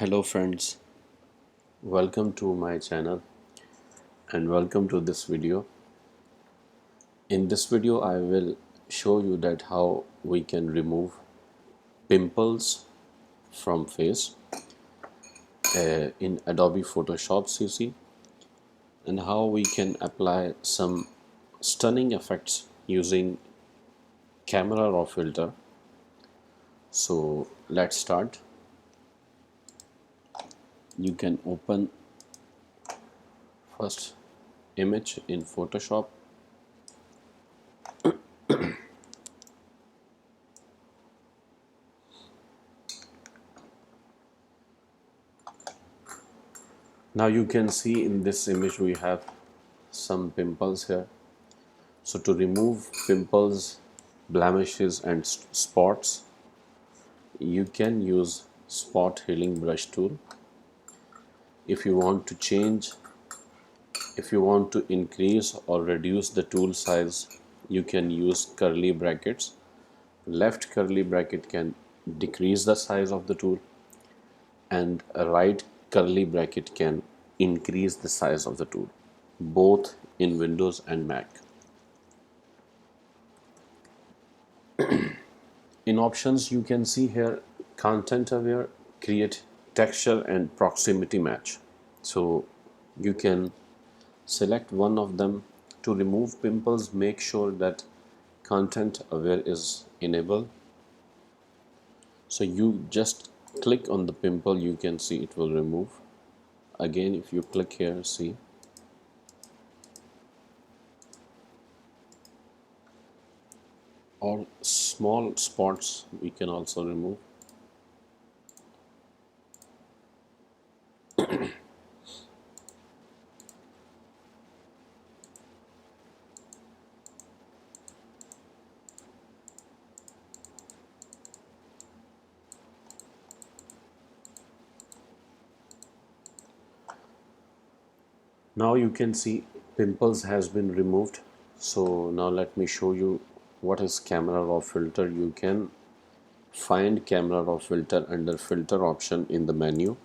Hello friends, welcome to my channel and welcome to this video. In this video I will show you that how we can remove pimples from face in Adobe Photoshop CC, and how we can apply some stunning effects using camera raw filter. So let's start. You can open first image in Photoshop. Now you can see in this image we have some pimples here. So to remove pimples, blemishes and spots, you can use spot healing brush tool. If you want to change, if you want to increase or reduce the tool size, you can use curly brackets. Left curly bracket can decrease the size of the tool, and a right curly bracket can increase the size of the tool, both in Windows and Mac. In options you can see here content aware, create texture and proximity match. So you can select one of them. To remove pimples, make sure that content aware is enabled. So you just click on the pimple, you can see it will remove. Again, if you click here, see, all small spots we can also remove. Now you can see pimples has been removed. So now let me show you what is camera raw filter. You can find camera raw filter under filter option in the menu.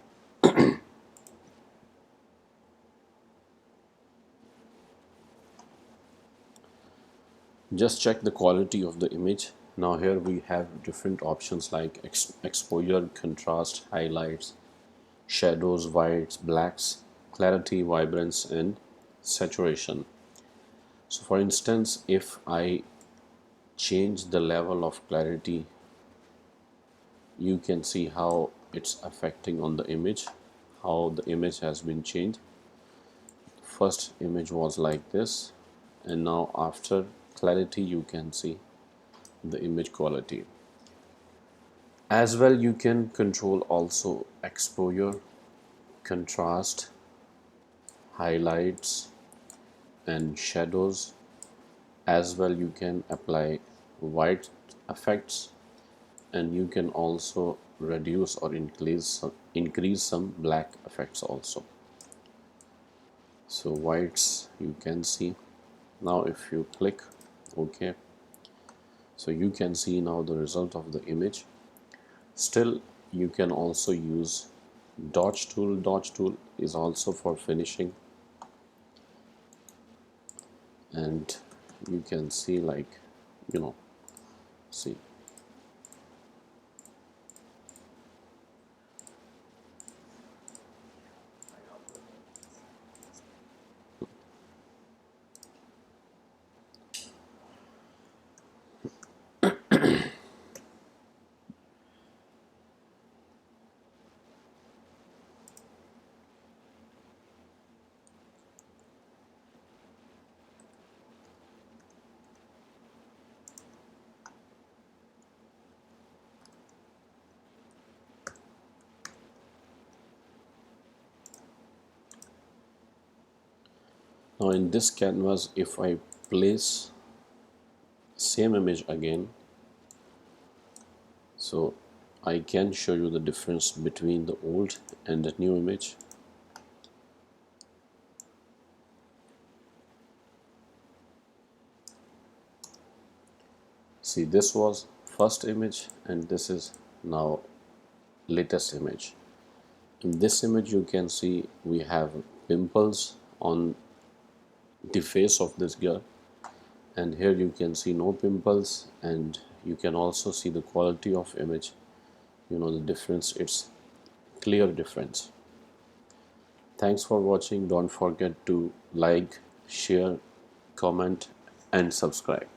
Just check the quality of the image. Now here we have different options like exposure, contrast, highlights, shadows, whites, blacks, clarity, vibrance and saturation. So for instance, if I change the level of clarity, you can see how it's affecting on the image, how the image has been changed. First image was like this, and now after clarity you can see the image quality. As well, you can control also exposure, contrast, highlights and shadows. As well, you can apply white effects, and you can also reduce or increase some black effects also. So whites you can see. Now if you click OK, so you can see now the result of the image. Still, you can also use dodge tool. Dodge tool is also for finishing, and you can see, like, see. Now in this canvas, if I place same image again, so I can show you the difference between the old and the new image. See, this was first image and this is now latest image. In this image you can see we have pimples on the face of this girl, and here you can see no pimples, and you can also see the quality of image, the difference. It's clear difference. Thanks for watching. Don't forget to like, share, comment and subscribe.